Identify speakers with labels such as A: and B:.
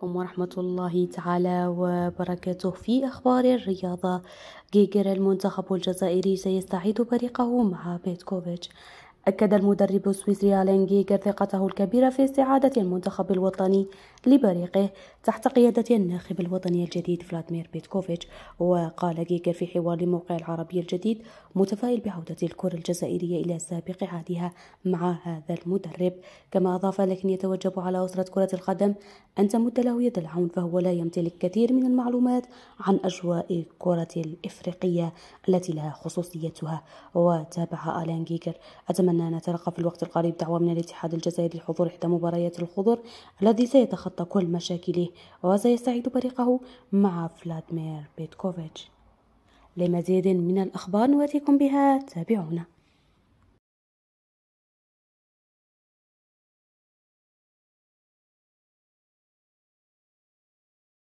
A: عليكم ورحمة الله تعالى وبركاته. في أخبار الرياضة، جيجر المنتخب الجزائري سيستعيد فريقه مع بيتكوفيتش. أكد المدرب السويسري ألين جيجر ثقته الكبيرة في استعادة المنتخب الوطني لبريقه تحت قيادة الناخب الوطني الجديد فلاديمير بيتكوفيتش. وقال جيجر في حوار لموقع العربي الجديد متفائل بعودة الكرة الجزائرية إلى سابق عهدها مع هذا المدرب. كما أضاف: لكن يتوجب على أسرة كرة القدم أن تمد له يد العون، فهو لا يمتلك كثير من المعلومات عن أجواء الكرة الإفريقية التي لها خصوصيتها. وتابع ألين جيجر: أتمنى أن نتلقى في الوقت القريب دعوة من الاتحاد الجزائري لحضور إحدى مباريات الخضر الذي سيتخطى كل مشاكله وسيستعيد فريقه مع فلاديمير بيتكوفيتش. لمزيد من الأخبار نواتيكم بها تابعونا.